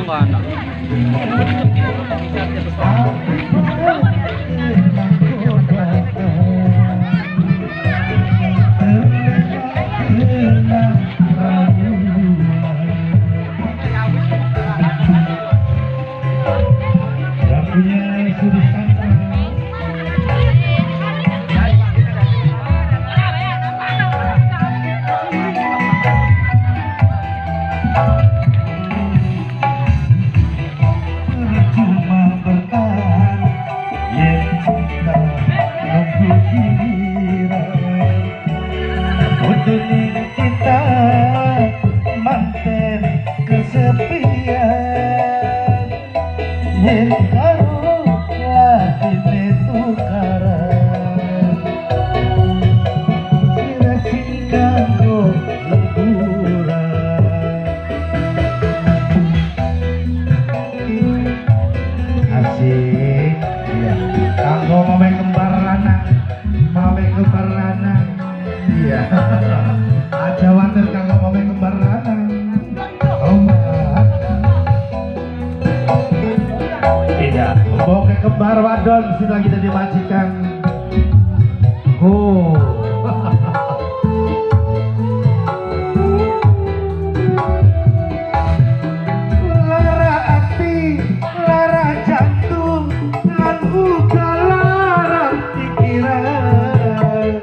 mana? Kita manten kesepian yen karo latine tukaran sira sing kanggo hiburan asik ya kanggo mame kembar lanang iya aja water kanggo mame kembar lanang tidak membawa kembar wadon sudah kita dimajikan lara hati lara jantung lan uga lara pikiran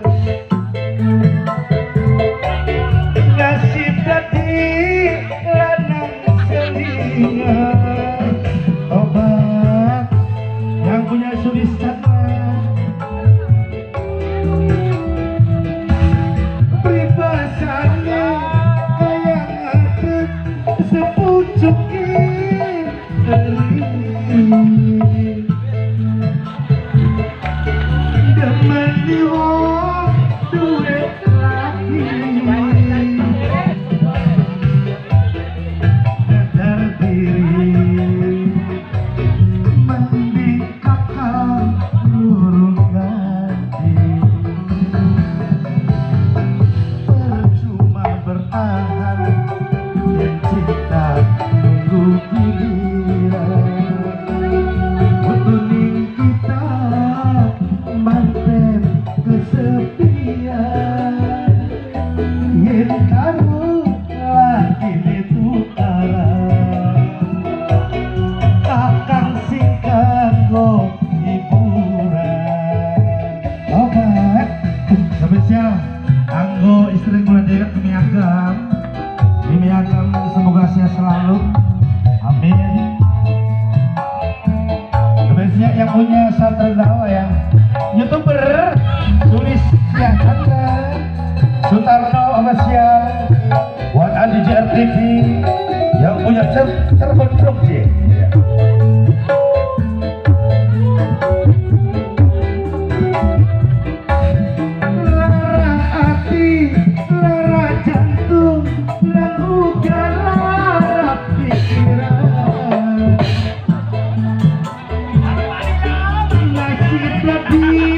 nasib dadi lanang selingan obat yang punya sulisana peribahasanya kayak ngadeg sepucuk demeni wong duwe lagi sadar diri mending kakak lurung ganti percuma bertahan yang cinta nunggu giliran kuning kita manten kesepian yen karo latine tukaran kakang sing kanggo hiburan obat spesial kanggo istri kula dewek Miagam semoga sehat selalu amin. Spesial yang punya satu dakwah yang YouTuber tulis ya Chandra Sutarno Official buat Andi JRTV yang punya Cirebon Blog J ya. Lara hati, lara jantung, dan uga lara pikiran nasib dadi